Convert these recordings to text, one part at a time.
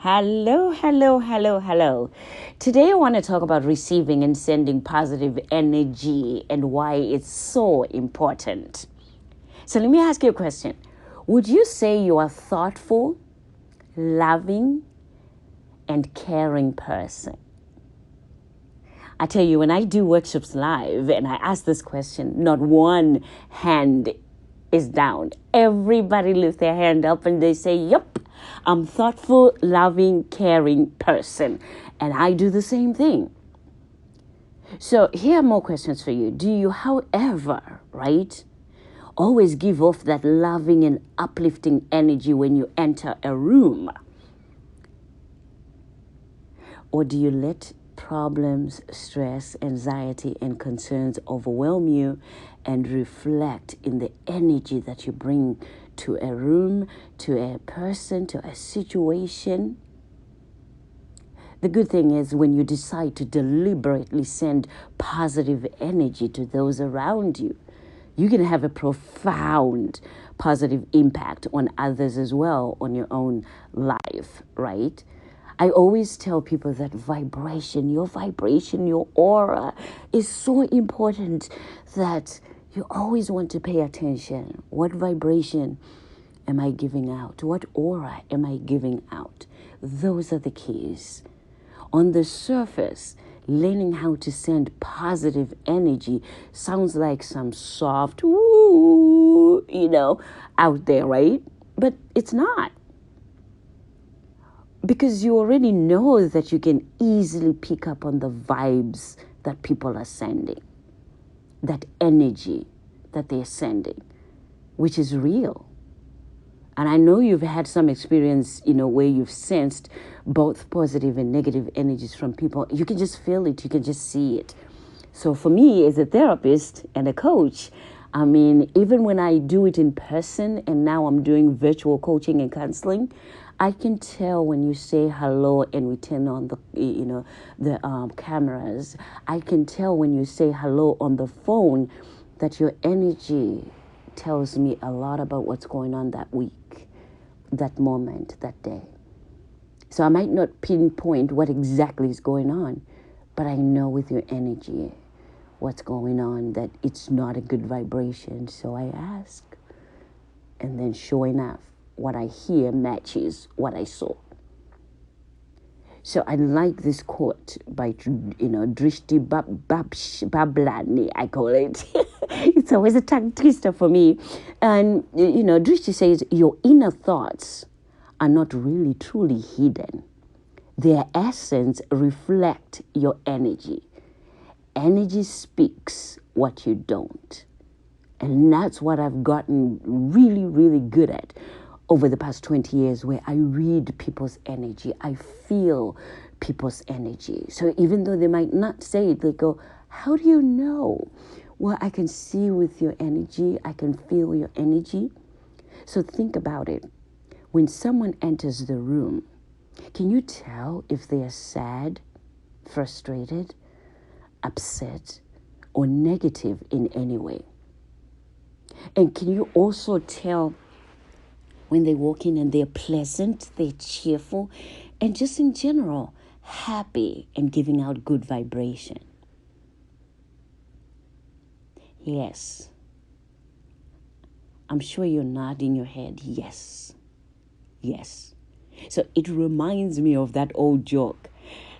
Hello, hello, hello, hello. Today I want to talk about receiving and sending positive energy and why it's so important. So let me ask you a question. Would you say you are a thoughtful, loving, and caring person? I tell you, when I do workshops live and I ask this question, not one hand is down. Everybody lifts their hand up and they say, yep, I'm thoughtful, loving, caring person. And I do the same thing. So here are more questions for you. Do you, however, right, always give off that loving and uplifting energy when you enter a room? Or do you let problems, stress, anxiety, and concerns overwhelm you and reflect in the energy that you bring to a room, to a person, to a situation? The good thing is when you decide to deliberately send positive energy to those around you, you can have a profound positive impact on others as well, on your own life, right? I always tell people that vibration, your aura is so important that you always want to pay attention. What vibration am I giving out? What aura am I giving out? Those are the keys. On the surface, learning how to send positive energy sounds like some soft, woo, out there, right? But it's not. Because you already know that you can easily pick up on the vibes that people are sending, that energy that they're sending, which is real. And I know you've had some experience, where you've sensed both positive and negative energies from people. You can just feel it. You can just see it. So for me, as a therapist and a coach, even when I do it in person and now I'm doing virtual coaching and counseling, I can tell when you say hello and we turn on the cameras. I can tell when you say hello on the phone that your energy tells me a lot about what's going on that week, that moment, that day. So I might not pinpoint what exactly is going on, but I know with your energy what's going on, that it's not a good vibration. So I ask, and then sure enough, what I hear matches what I saw. So I like this quote by, DrStem Bablani, I call it. It's always a tongue twister for me. And, DrStem says, your inner thoughts are not really truly hidden. Their essence reflect your energy. Energy speaks what you don't. And that's what I've gotten really, really good at over the past 20 years, where I read people's energy. I feel people's energy. So even though they might not say it, they go, how do you know? Well, I can see with your energy. I can feel your energy. So think about it. When someone enters the room, can you tell if they are sad, frustrated, upset, or negative in any way? And can you also tell when they walk in and they're pleasant, they're cheerful, and just in general, happy and giving out good vibration? Yes. I'm sure you're nodding your head. Yes. Yes. So it reminds me of that old joke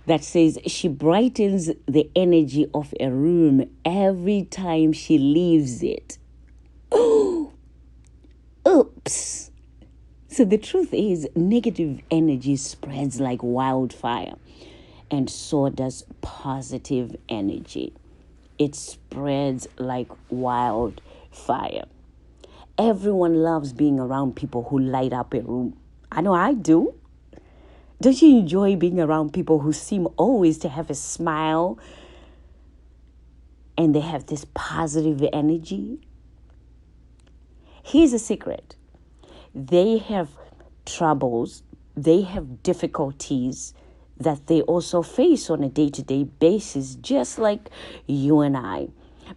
that says she brightens the energy of a room every time she leaves it. Oh, oops. So the truth is, negative energy spreads like wildfire, and so does positive energy. It spreads like wildfire. Everyone loves being around people who light up a room. I know I do. Don't you enjoy being around people who seem always to have a smile and they have this positive energy? Here's a secret. They have troubles, they have difficulties that they also face on a day-to-day basis, just like you and I.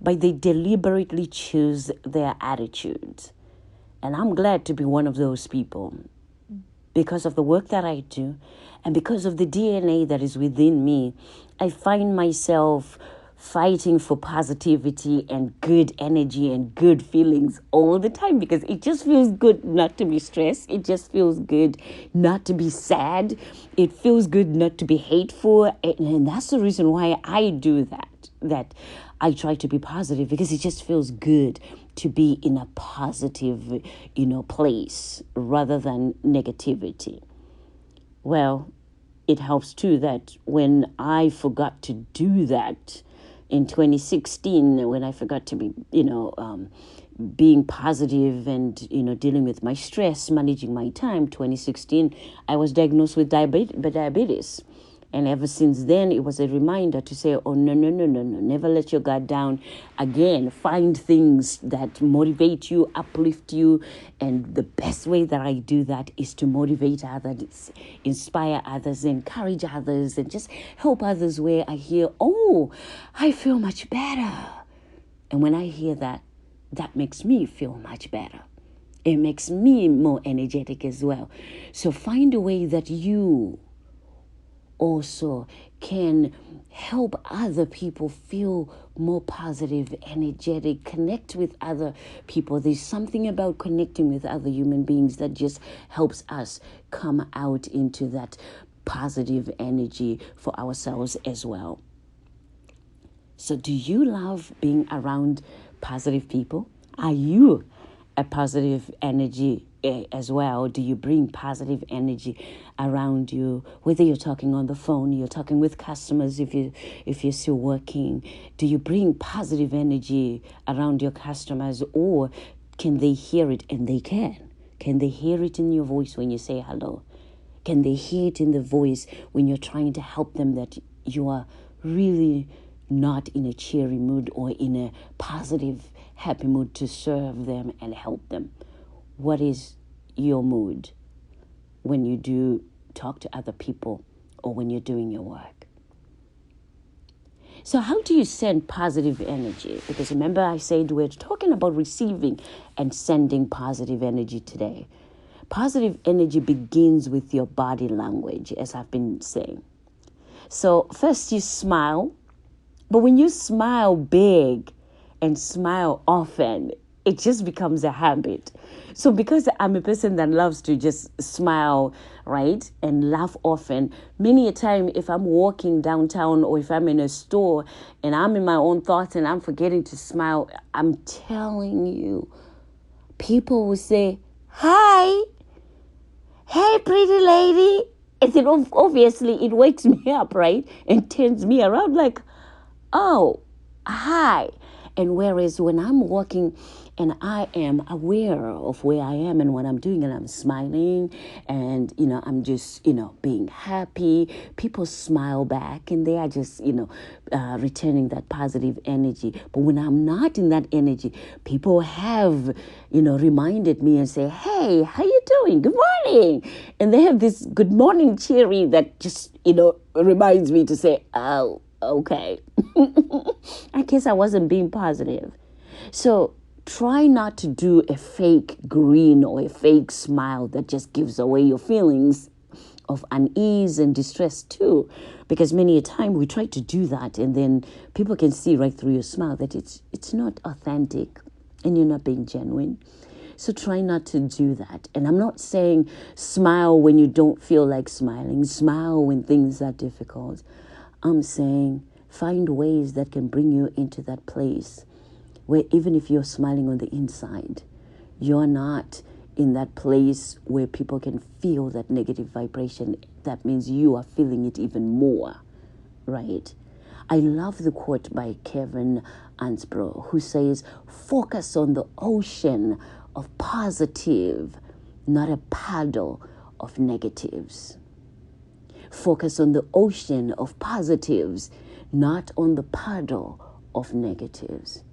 But they deliberately choose their attitudes. And I'm glad to be one of those people. because of the work that I do, and because of the DNA that is within me, I find myself fighting for positivity and good energy and good feelings all the time, because it just feels good not to be stressed. It just feels good not to be sad. It feels good not to be hateful. And that's the reason why I do that I try to be positive, because it just feels good to be in a positive, place rather than negativity. Well, it helps too that when I forgot to do that in 2016, when I forgot to be, being positive and, dealing with my stress, managing my time, 2016, I was diagnosed with diabetes. And ever since then, it was a reminder to say, oh, no, never let your guard down again. Find things that motivate you, uplift you. And the best way that I do that is to motivate others, inspire others, encourage others, and just help others where I hear, oh, I feel much better. And when I hear that, that makes me feel much better. It makes me more energetic as well. So find a way that you also can help other people feel more positive, energetic, connect with other people. There's something about connecting with other human beings that just helps us come out into that positive energy for ourselves as well. So do you love being around positive people? Are you a positive energy as well? Do you bring positive energy around you? Whether you're talking on the phone, you're talking with customers, if you're still working, do you bring positive energy around your customers, or can they hear it? And they can. Can they hear it in your voice when you say hello? Can they hear it in the voice when you're trying to help them that you are really not in a cheery mood or in a positive, happy mood to serve them and help them? What is your mood when you do talk to other people or when you're doing your work? So how do you send positive energy? Because remember I said we're talking about receiving and sending positive energy today. Positive energy begins with your body language, as I've been saying. So first you smile, but when you smile big and smile often, it just becomes a habit. So because I'm a person that loves to just smile, right, and laugh often, many a time if I'm walking downtown or if I'm in a store and I'm in my own thoughts and I'm forgetting to smile, I'm telling you, people will say, hi, hey, pretty lady. And then obviously it wakes me up, right, and turns me around like, oh, hi. And whereas when I'm walking and I am aware of where I am and what I'm doing and I'm smiling and, I'm just, being happy, people smile back and they are just, returning that positive energy. But when I'm not in that energy, people have, reminded me and say, hey, how you doing? Good morning. And they have this good morning cheery that just, reminds me to say, oh, okay. I guess I wasn't being positive. So try not to do a fake grin or a fake smile that just gives away your feelings of unease and distress too. Because many a time we try to do that and then people can see right through your smile that it's not authentic and you're not being genuine. So try not to do that. And I'm not saying smile when you don't feel like smiling, smile when things are difficult. I'm saying find ways that can bring you into that place where even if you're smiling on the inside, you're not in that place where people can feel that negative vibration. That means you are feeling it even more, right? I love the quote by Kevin Ansbro, who says, focus on the ocean of positive, not a paddle of negatives. Focus on the ocean of positives, not on the paddle of negatives.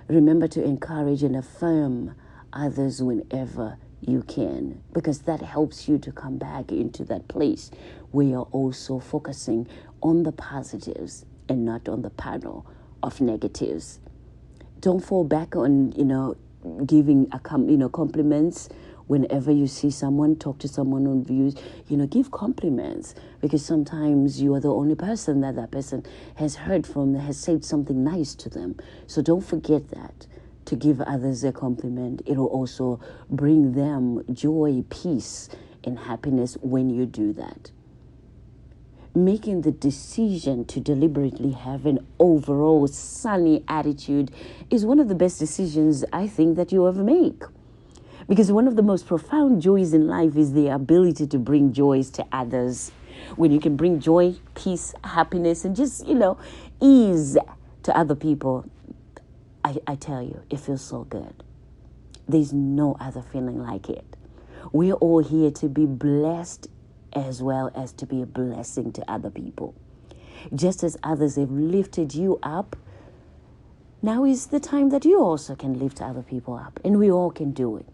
Remember to encourage and affirm others whenever you can, because that helps you to come back into that place where you're also focusing on the positives and not on the paddle of negatives. Don't fall back on, giving compliments Whenever you see someone, talk to someone on views, give compliments, because sometimes you are the only person that person has heard from, that has said something nice to them. So don't forget that, to give others a compliment. It will also bring them joy, peace, and happiness when you do that. Making the decision to deliberately have an overall sunny attitude is one of the best decisions I think that you ever make. Because one of the most profound joys in life is the ability to bring joys to others. When you can bring joy, peace, happiness, and just, ease to other people, I tell you, it feels so good. There's no other feeling like it. We're all here to be blessed as well as to be a blessing to other people. Just as others have lifted you up, now is the time that you also can lift other people up, and we all can do it.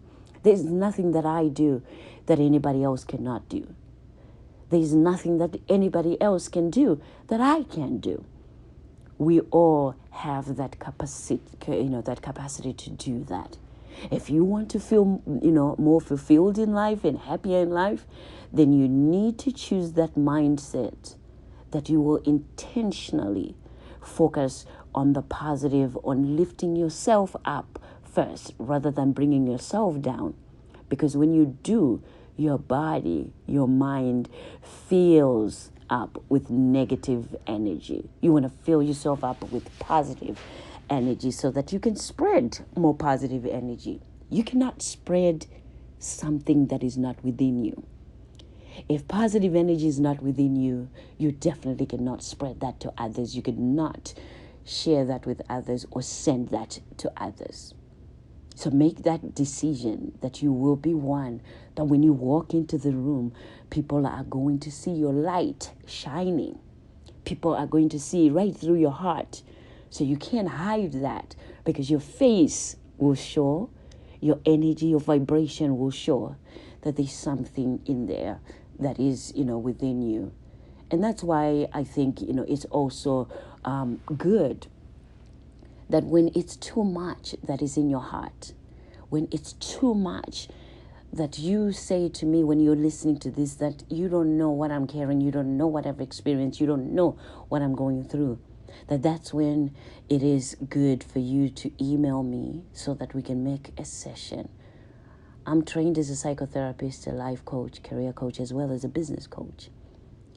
There's nothing that I do that anybody else cannot do. There's nothing that anybody else can do that I can do. We all have that capacity, to do that. If you want to feel, more fulfilled in life and happier in life, then you need to choose that mindset that you will intentionally focus on the positive, on lifting yourself up first rather than bringing yourself down. Because when you do, your body, your mind fills up with negative energy. You want to fill yourself up with positive energy so that you can spread more positive energy. You cannot spread something that is not within you. If positive energy is not within you, you definitely cannot spread that to others. You cannot share that with others or send that to others. So make that decision that you will be one, that when you walk into the room, people are going to see your light shining. People are going to see right through your heart. So you can't hide that, because your face will show, your energy, your vibration will show that there's something in there that is, within you. And that's why I think, it's also good that when it's too much that is in your heart, when it's too much that you say to me when you're listening to this, that you don't know what I'm carrying, you don't know what I've experienced, you don't know what I'm going through, that's when it is good for you to email me so that we can make a session. I'm trained as a psychotherapist, a life coach, career coach, as well as a business coach.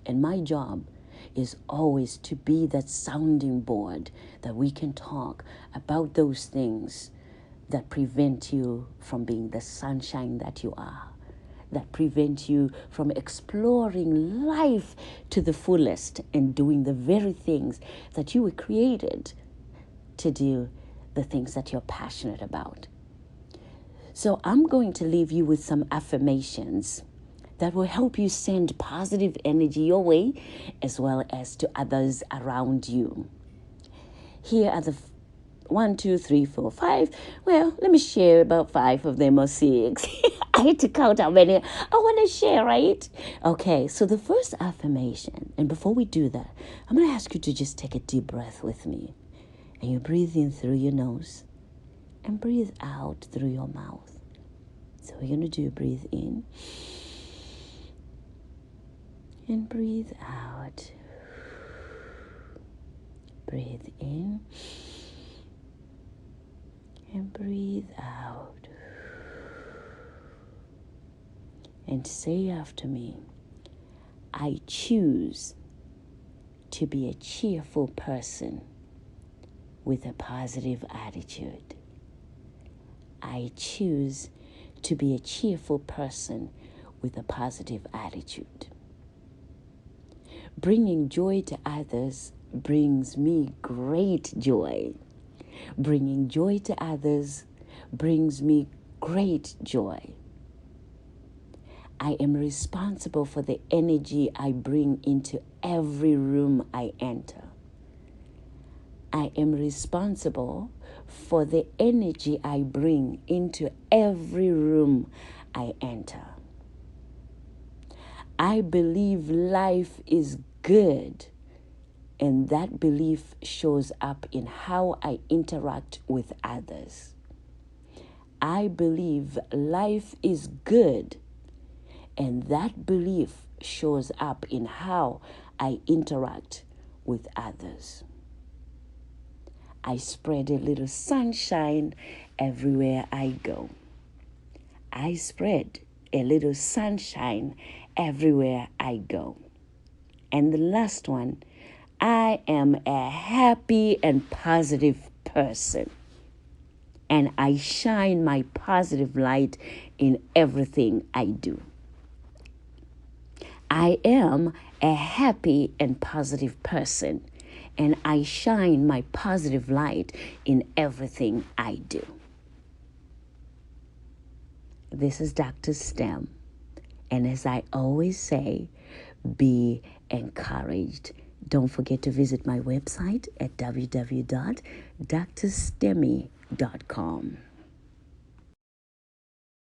And my job is always to be that sounding board that we can talk about those things that prevent you from being the sunshine that you are, that prevent you from exploring life to the fullest and doing the very things that you were created to do, the things that you're passionate about. So I'm going to leave you with some affirmations that will help you send positive energy your way as well as to others around you. Here are the 1, 2, 3, 4, 5. Well, let me share about 5 of them or 6. I had to count how many I want to share, right? Okay, so the first affirmation, and before we do that, I'm going to ask you to just take a deep breath with me. And you breathe in through your nose and breathe out through your mouth. So we're going to do breathe in and breathe out. Breathe in and breathe out. And say after me, I choose to be a cheerful person with a positive attitude. I choose to be a cheerful person with a positive attitude. Bringing joy to others brings me great joy. Bringing joy to others brings me great joy. I am responsible for the energy I bring into every room I enter. I am responsible for the energy I bring into every room I enter. I believe life is good, and that belief shows up in how I interact with others. I believe life is good, and that belief shows up in how I interact with others. I spread a little sunshine everywhere I go. I spread a little sunshine everywhere I go. And the last one, I am a happy and positive person. And I shine my positive light in everything I do. I am a happy and positive person, and I shine my positive light in everything I do. This is DrStem, and as I always say, be encouraged. Don't forget to visit my website at www.drstemy.com.